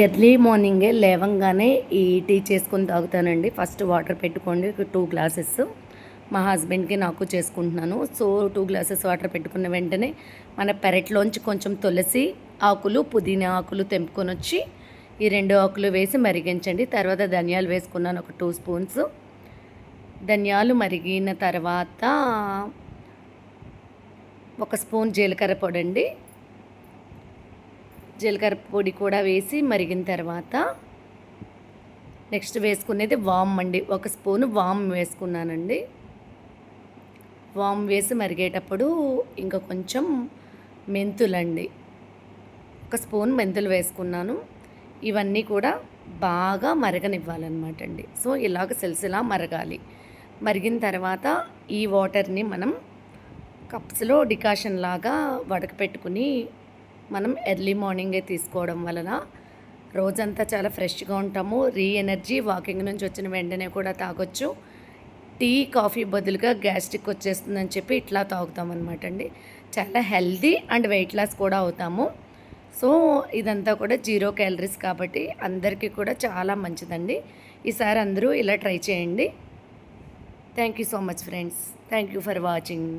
Early మార్నింగే లేవంగానే ఈ టీ చేసుకొని తాగుతానండి. ఫస్ట్ వాటర్ పెట్టుకోండి 2 గ్లాసెస్. మా హస్బెండ్కి నాకు చేసుకుంటున్నాను. సో 2 గ్లాసెస్ వాటర్ పెట్టుకున్న వెంటనే మన పెరట్లోంచి కొంచెం తులసి ఆకులు, పుదీనా ఆకులు తెంపుకొని వచ్చి ఈ 2 ఆకులు వేసి మరిగించండి. తర్వాత ధనియాలు వేసుకున్నాను ఒక 2 స్పూన్స్. ధనియాలు మరిగిన తర్వాత ఒక స్పూన్ జీలకర్ర పొడి అండి. జీలకర్ర పొడి కూడా వేసి మరిగిన తర్వాత నెక్స్ట్ వేసుకునేది వామ్ అండి. ఒక స్పూను వామ్ వేసుకున్నానండి. వామ్ వేసి మరిగేటప్పుడు ఇంకా కొంచెం మెంతులండి, ఒక స్పూన్ మెంతులు వేసుకున్నాను. ఇవన్నీ కూడా బాగా మరగనివ్వాలన్నమాట అండి. సో ఇలాగ సిలసిలా మరగాలి. మరిగిన తర్వాత ఈ వాటర్ని మనం కప్స్లో డికాషన్ లాగా వడకపెట్టుకుని మనం ఎర్లీ మార్నింగే తీసుకోవడం వలన రోజంతా చాలా ఫ్రెష్గా ఉంటాము. ఎనర్జీ వాకింగ్ నుంచి వచ్చిన వెంటనే కూడా తాగొచ్చు. టీ కాఫీ బదులుగా గ్యాస్ట్రిక్ వచ్చేస్తుందని చెప్పి ఇట్లా తాగుతామన్నమాట అండి. చాలా హెల్దీ అండ్ వెయిట్ లాస్ కూడా అవుతాము. సో ఇదంతా కూడా 0 క్యాలరీస్ కాబట్టి అందరికీ కూడా చాలా మంచిదండి. ఈసారి అందరూ ఇలా ట్రై చేయండి. Thank you so much friends. Thank you for watching.